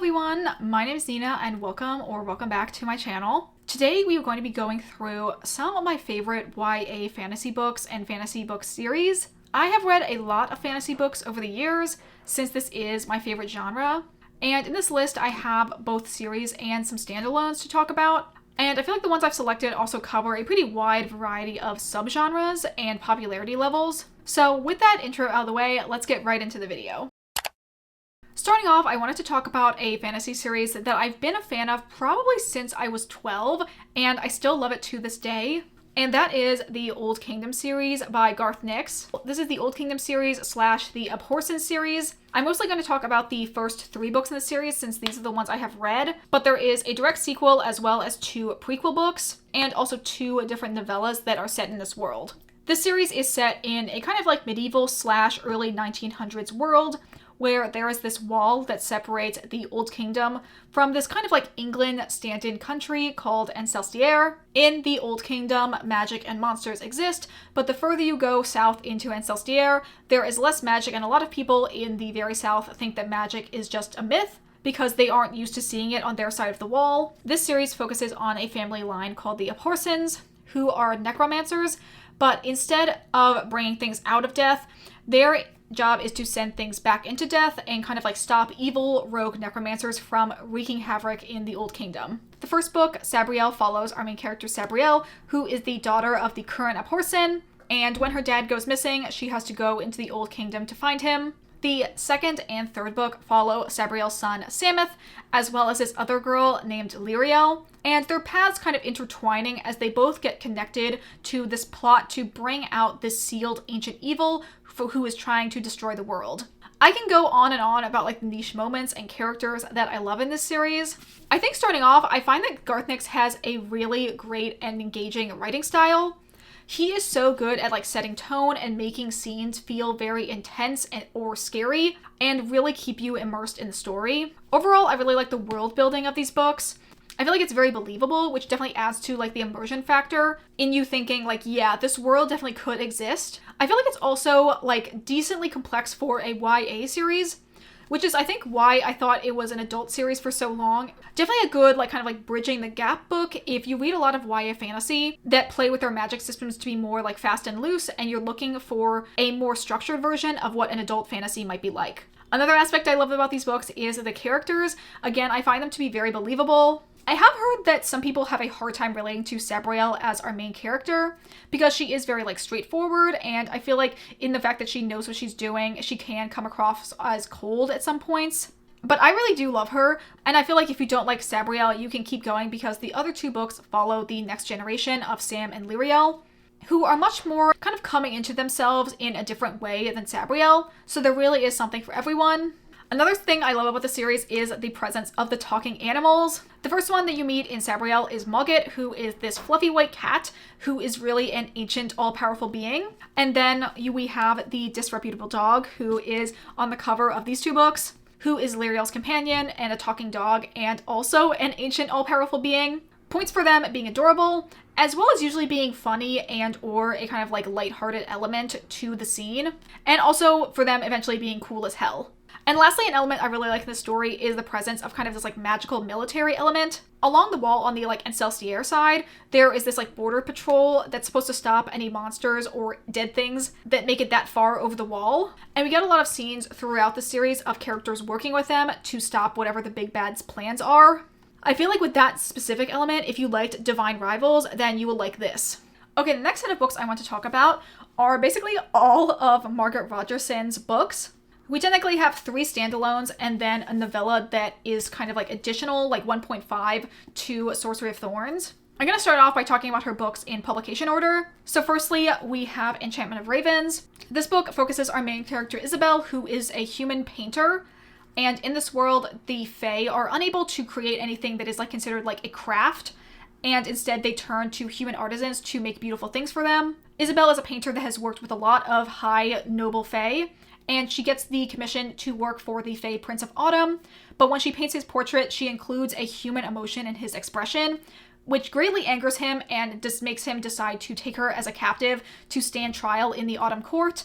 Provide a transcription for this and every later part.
everyone, my name is Nina and welcome back to my channel. Today we are going to be going through some of my favorite YA fantasy books and fantasy book series. I have read a lot of fantasy books over the years since this is my favorite genre, and in this list I have both series and some standalones to talk about. And I feel like the ones I've selected also cover a pretty wide variety of subgenres and popularity levels. So with that intro out of the way, let's get right into the video. Starting off, I wanted to talk about a fantasy series that I've been a fan of probably since I was 12, and I still love it to this day. And that is the Old Kingdom series by Garth Nix. This is the Old Kingdom series / the Abhorsen series. I'm mostly going to talk about the first 3 books in the series since these are the ones I have read, but there is a direct sequel as well as 2 prequel books and also 2 different novellas that are set in this world. This series is set in a kind of like medieval / early 1900s world where there is this wall that separates the Old Kingdom from this kind of like England stand-in country called Ancestiere. In the Old Kingdom, magic and monsters exist, but the further you go south into Ancestiere, there is less magic, and a lot of people in the very south think that magic is just a myth because they aren't used to seeing it on their side of the wall. This series focuses on a family line called the Abhorsens, who are necromancers, but instead of bringing things out of death, their job is to send things back into death and kind of like stop evil rogue necromancers from wreaking havoc in the Old Kingdom. The first book, Sabriel, follows our main character Sabriel, who is the daughter of the current Abhorsen, and when her dad goes missing, she has to go into the Old Kingdom to find him. The second and third book follow Sabriel's son Sameth, as well as this other girl named Lyriel, and their paths kind of intertwining as they both get connected to this plot to bring out this sealed ancient evil who is trying to destroy the world. I can go on and on about like the niche moments and characters that I love in this series. I think starting off, I find that Garth Nix has a really great and engaging writing style. He is so good at like setting tone and making scenes feel very intense or scary and really keep you immersed in the story. Overall, I really like the world building of these books. I feel like it's very believable, which definitely adds to like the immersion factor in you thinking like, yeah, this world definitely could exist. I feel like it's also like decently complex for a YA series, which is I think why I thought it was an adult series for so long. Definitely a good like kind of like bridging the gap book if you read a lot of YA fantasy that play with their magic systems to be more like fast and loose and you're looking for a more structured version of what an adult fantasy might be like. Another aspect I love about these books is the characters. Again, I find them to be very believable. I have heard that some people have a hard time relating to Sabriel as our main character because she is very like straightforward, and I feel like in the fact that she knows what she's doing, she can come across as cold at some points. But I really do love her, and I feel like if you don't like Sabriel, you can keep going because the other 2 books follow the next generation of Sam and Lyriel, who are much more kind of coming into themselves in a different way than Sabriel, so there really is something for everyone. Another thing I love about the series is the presence of the talking animals. The first one that you meet in Sabriel is Mogget, who is this fluffy white cat who is really an ancient all-powerful being. And then we have the disreputable dog, who is on the cover of these 2 books, who is Lyriel's companion and a talking dog and also an ancient all-powerful being. Points for them being adorable, as well as usually being funny and or a kind of like lighthearted element to the scene, and also for them eventually being cool as hell. And lastly, an element I really like in the story is the presence of kind of this like magical military element. Along the wall on the like Ancestiere side, there is this like border patrol that's supposed to stop any monsters or dead things that make it that far over the wall. And we get a lot of scenes throughout the series of characters working with them to stop whatever the big bad's plans are. I feel like with that specific element, if you liked Divine Rivals, then you will like this. Okay, the next set of books I want to talk about are basically all of Margaret Rogerson's books. We technically have 3 standalones and then a novella that is kind of like additional, like 1.5 to Sorcery of Thorns. I'm going to start off by talking about her books in publication order. So firstly, we have Enchantment of Ravens. This book focuses our main character Isabel, who is a human painter. And in this world, the Fae are unable to create anything that is like considered like a craft, and instead they turn to human artisans to make beautiful things for them. Isabel is a painter that has worked with a lot of high noble Fae, and she gets the commission to work for the Fae Prince of Autumn, but when she paints his portrait, she includes a human emotion in his expression, which greatly angers him and just makes him decide to take her as a captive to stand trial in the Autumn Court.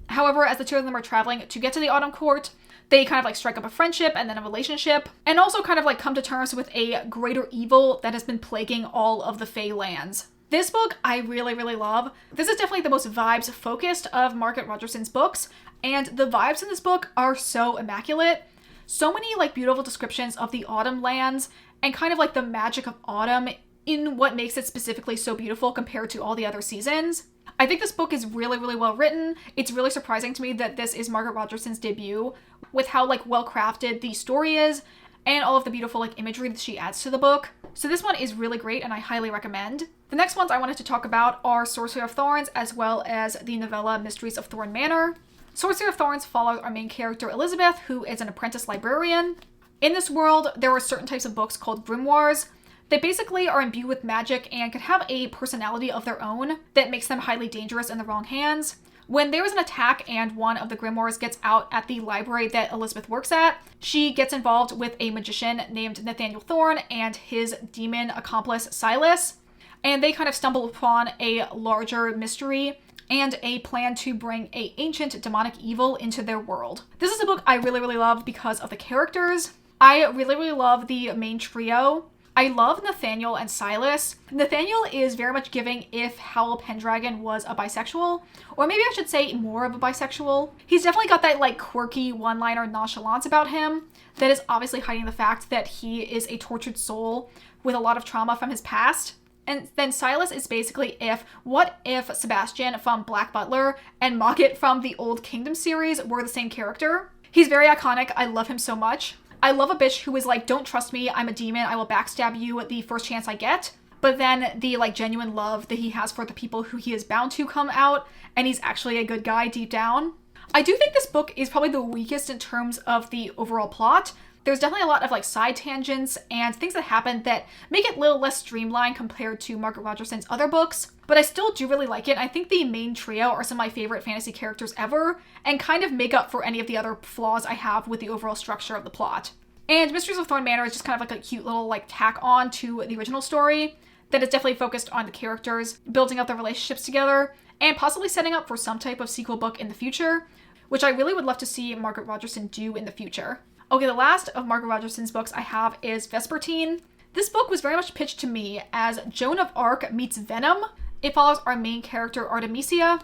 However, as the 2 of them are traveling to get to the Autumn Court, They kind of like strike up a friendship and then a relationship, and also kind of like come to terms with a greater evil that has been plaguing all of the Fae lands. This book I really, really love. This is definitely the most vibes focused of Margaret Rogerson's books, and the vibes in this book are so immaculate. So many like beautiful descriptions of the autumn lands and kind of like the magic of autumn in what makes it specifically so beautiful compared to all the other seasons. I think this book is really, really well written. It's really surprising to me that this is Margaret Rogerson's debut, with how like well crafted the story is and all of the beautiful like imagery that she adds to the book. So this one is really great and I highly recommend. The next ones I wanted to talk about are Sorcery of Thorns as well as the novella Mysteries of Thorn Manor. Sorcery of Thorns follows our main character Elizabeth, who is an apprentice librarian. In this world, there are certain types of books called grimoires. They basically are imbued with magic and can have a personality of their own that makes them highly dangerous in the wrong hands. When there is an attack and one of the grimoires gets out at the library that Elizabeth works at, she gets involved with a magician named Nathaniel Thorn and his demon accomplice Silas, and they kind of stumble upon a larger mystery and a plan to bring a ancient demonic evil into their world. This is a book I really, really love because of the characters. I really, really love the main trio. I love Nathaniel and Silas. Nathaniel is very much giving if Howl Pendragon was a bisexual, or maybe I should say more of a bisexual. He's definitely got that like quirky one-liner nonchalance about him that is obviously hiding the fact that he is a tortured soul with a lot of trauma from his past. And then Silas is basically what if Sebastian from Black Butler and Mogget from the Old Kingdom series were the same character? He's very iconic. I love him so much. I love a bitch who is like, don't trust me, I'm a demon, I will backstab you the first chance I get. But then the like genuine love that he has for the people who he is bound to come out, and he's actually a good guy deep down. I do think this book is probably the weakest in terms of the overall plot. There's definitely a lot of like side tangents and things that happen that make it a little less streamlined compared to Margaret Rogerson's other books, but I still do really like it. I think the main trio are some of my favorite fantasy characters ever and kind of make up for any of the other flaws I have with the overall structure of the plot. And Mysteries of Thorn Manor is just kind of like a cute little like tack on to the original story that is definitely focused on the characters, building up their relationships together, and possibly setting up for some type of sequel book in the future, which I really would love to see Margaret Rogerson do in the future. Okay, the last of Margaret Rogerson's books I have is Vespertine. This book was very much pitched to me as Joan of Arc meets Venom. It follows our main character Artemisia,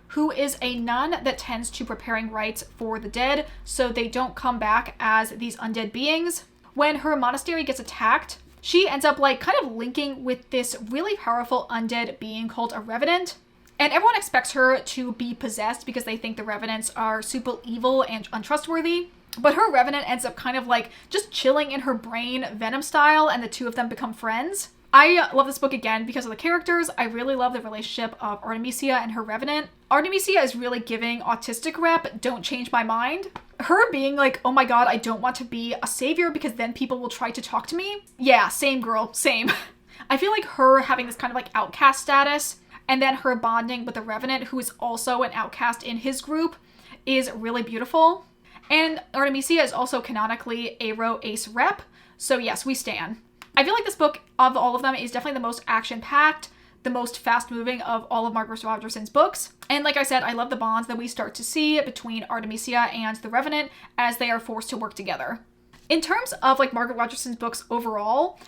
who is a nun that tends to preparing rites for the dead so they don't come back as these undead beings. When her monastery gets attacked, she ends up like kind of linking with this really powerful undead being called a Revenant. And everyone expects her to be possessed because they think the Revenants are super evil and untrustworthy. But her Revenant ends up kind of like just chilling in her brain Venom style, and the two of them become friends. I love this book again because of the characters. I really love the relationship of Artemisia and her Revenant. Artemisia is really giving autistic rep, don't change my mind. Her being like, oh my god, I don't want to be a savior because then people will try to talk to me. Yeah, same girl, same. I feel like her having this kind of like outcast status and then her bonding with the Revenant, who is also an outcast in his group, is really beautiful. And Artemisia is also canonically Aero Ace rep, so yes, we stan. I feel like this book, of all of them, is definitely the most action-packed, the most fast-moving of all of Margaret Rogerson's books. And like I said, I love the bonds that we start to see between Artemisia and the Revenant as they are forced to work together. In terms of like Margaret Rogerson's books overall,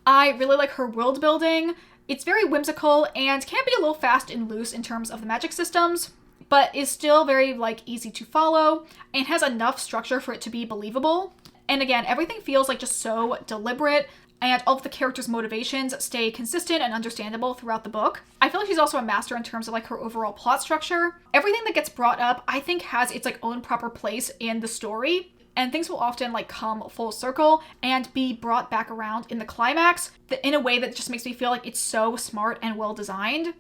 I really like her world building. It's very whimsical and can be a little fast and loose in terms of the magic systems, but is still very like easy to follow and has enough structure for it to be believable. And again, everything feels like just so deliberate, and all of the characters' motivations stay consistent and understandable throughout the book. I feel like she's also a master in terms of like her overall plot structure. Everything that gets brought up, I think, has its like own proper place in the story, and things will often like come full circle and be brought back around in the climax in a way that just makes me feel like it's so smart and well designed.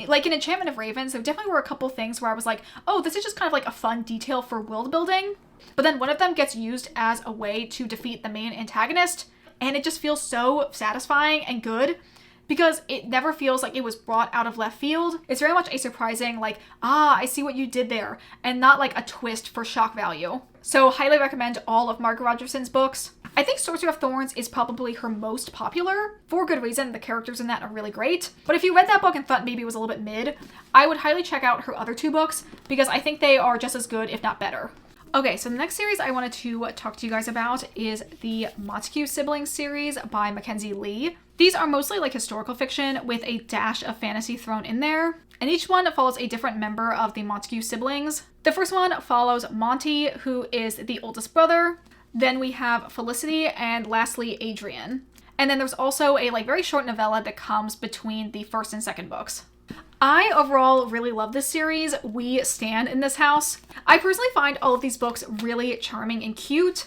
Like in Enchantment of Ravens, there definitely were a couple things where I was like, oh, this is just kind of like a fun detail for world building. But then one of them gets used as a way to defeat the main antagonist, and it just feels so satisfying and good because it never feels like it was brought out of left field. It's very much a surprising, like, I see what you did there, and not like a twist for shock value. So highly recommend all of Margaret Rogerson's books. I think Sorcery of Thorns is probably her most popular, for good reason. The characters in that are really great. But if you read that book and thought maybe it was a little bit mid, I would highly check out her other two books because I think they are just as good, if not better. Okay, so the next series I wanted to talk to you guys about is the Montague Siblings series by Mackenzie Lee. These are mostly like historical fiction with a dash of fantasy thrown in there, and each one follows a different member of the Montague siblings. The first one follows Monty, who is the oldest brother. Then we have Felicity, and lastly Adrian. And then there's also a like very short novella that comes between the first and second books. I overall really love this series. We stand in this house. I personally find all of these books really charming and cute.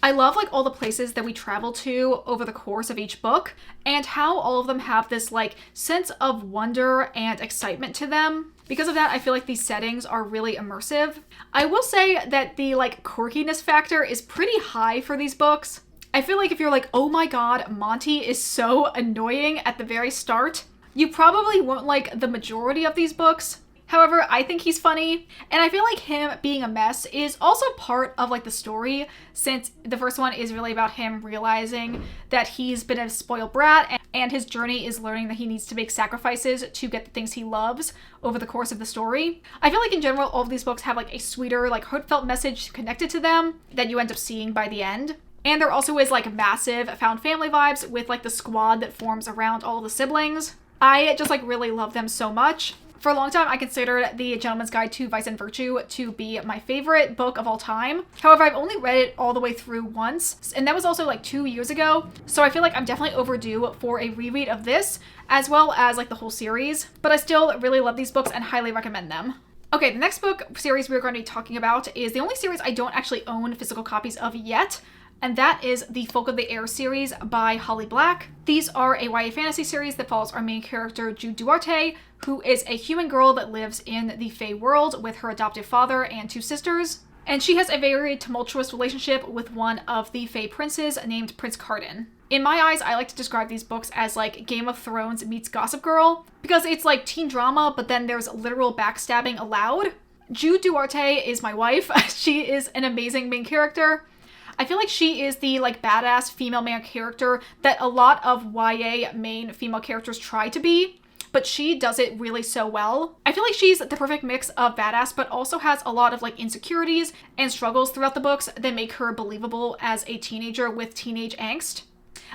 I love like all the places that we travel to over the course of each book and how all of them have this like sense of wonder and excitement to them. Because of that, I feel like these settings are really immersive. I will say that the like quirkiness factor is pretty high for these books. I feel like if you're like, oh my god, Monty is so annoying at the very start, you probably won't like the majority of these books. However, I think he's funny, and I feel like him being a mess is also part of like the story, since the first one is really about him realizing that he's been a spoiled brat and his journey is learning that he needs to make sacrifices to get the things he loves over the course of the story. I feel like in general, all of these books have like a sweeter, like heartfelt message connected to them that you end up seeing by the end. And there also is like massive found family vibes with like the squad that forms around all the siblings. I just like really love them so much. For a long time, I considered The Gentleman's Guide to Vice and Virtue to be my favorite book of all time. However, I've only read it all the way through once, and that was also like 2 years ago. So I feel like I'm definitely overdue for a reread of this, as well as like the whole series. But I still really love these books and highly recommend them. Okay, the next book series we're going to be talking about is the only series I don't actually own physical copies of yet, and that is the Folk of the Air series by Holly Black. These are a YA fantasy series that follows our main character, Jude Duarte, who is a human girl that lives in the Fae world with her adoptive father and 2 sisters. And she has a very tumultuous relationship with one of the Fae princes named Prince Carden. In my eyes, I like to describe these books as like Game of Thrones meets Gossip Girl, because it's like teen drama, but then there's literal backstabbing allowed. Jude Duarte is my wife. She is an amazing main character. I feel like she is the like badass female main character that a lot of YA main female characters try to be, but she does it really so well. I feel like she's the perfect mix of badass, but also has a lot of like insecurities and struggles throughout the books that make her believable as a teenager with teenage angst.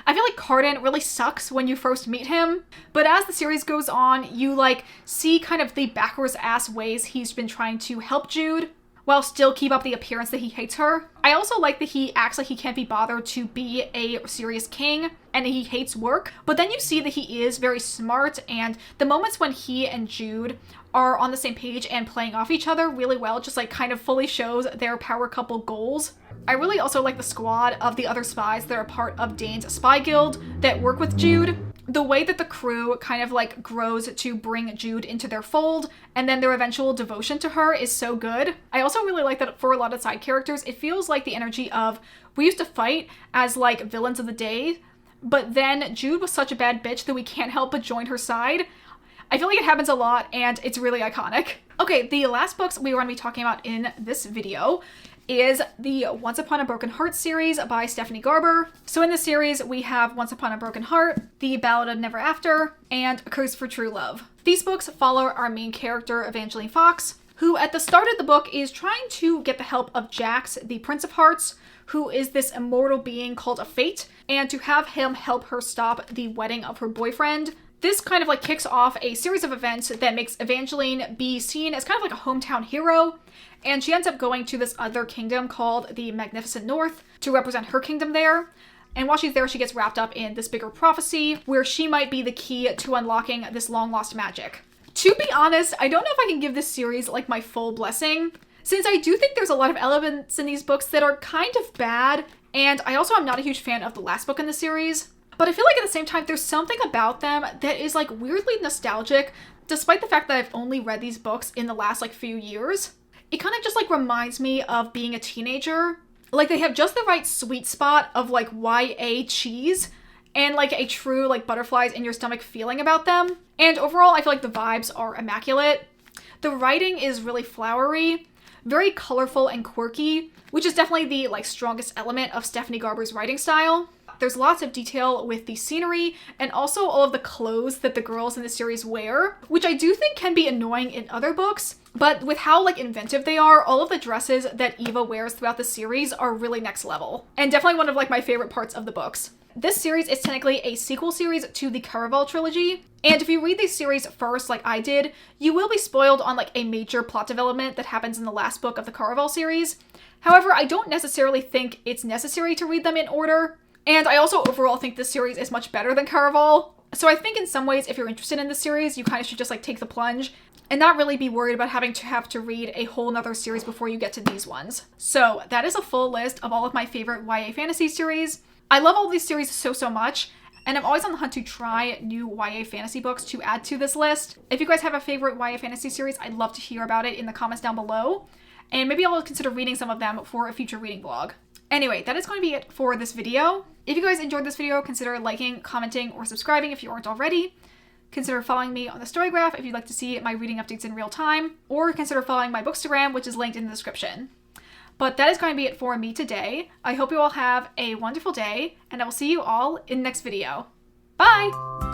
I feel like Carden really sucks when you first meet him, but as the series goes on, you like see kind of the backwards ass ways he's been trying to help Jude, while still keep up the appearance that he hates her. I also like that he acts like he can't be bothered to be a serious king and he hates work, but then you see that he is very smart, and the moments when he and Jude are on the same page and playing off each other really well just like kind of fully shows their power couple goals. I really also like the squad of the other spies that are part of Dane's spy guild that work with Jude. The way that the crew kind of like grows to bring Jude into their fold and then their eventual devotion to her is so good. I also really like that for a lot of side characters, it feels like the energy of we used to fight as like villains of the day, but then Jude was such a bad bitch that we can't help but join her side. I feel like it happens a lot and it's really iconic. Okay, the last books we are going to be talking about in this video is the Once Upon a Broken Heart series by Stephanie Garber. So in this series, we have Once Upon a Broken Heart, The Ballad of Never After, and A Curse for True Love. These books follow our main character, Evangeline Fox, who at the start of the book is trying to get the help of Jax, the Prince of Hearts, who is this immortal being called a Fate, and to have him help her stop the wedding of her boyfriend. This kind of like kicks off a series of events that makes Evangeline be seen as kind of like a hometown hero, and she ends up going to this other kingdom called the Magnificent North to represent her kingdom there. And while she's there, she gets wrapped up in this bigger prophecy where she might be the key to unlocking this long lost magic. To be honest, I don't know if I can give this series like my full blessing, since I do think there's a lot of elements in these books that are kind of bad, and I also am not a huge fan of the last book in the series. But I feel like at the same time, there's something about them that is like weirdly nostalgic, despite the fact that I've only read these books in the last like few years. It kind of just like reminds me of being a teenager. Like they have just the right sweet spot of like YA cheese and like a true like butterflies in your stomach feeling about them. And overall, I feel like the vibes are immaculate. The writing is really flowery, very colorful and quirky, which is definitely the like strongest element of Stephanie Garber's writing style. There's lots of detail with the scenery and also all of the clothes that the girls in the series wear, which I do think can be annoying in other books, but with how like inventive they are, all of the dresses that Eva wears throughout the series are really next level, and definitely one of like my favorite parts of the books. This series is technically a sequel series to the Caraval trilogy, and if you read this series first like I did, you will be spoiled on like a major plot development that happens in the last book of the Caraval series. However, I don't necessarily think it's necessary to read them in order, and I also overall think this series is much better than Caraval. So I think in some ways, if you're interested in this series, you kind of should just like take the plunge and not really be worried about having to read a whole nother series before you get to these ones. So that is a full list of all of my favorite YA fantasy series. I love all these series so much, and I'm always on the hunt to try new YA fantasy books to add to this list. If you guys have a favorite YA fantasy series, I'd love to hear about it in the comments down below, and maybe I'll consider reading some of them for a future reading vlog. Anyway, that is going to be it for this video. If you guys enjoyed this video, consider liking, commenting, or subscribing if you aren't already. Consider following me on the Storygraph if you'd like to see my reading updates in real time, or consider following my Bookstagram, which is linked in the description. But that is going to be it for me today. I hope you all have a wonderful day, and I will see you all in the next video. Bye!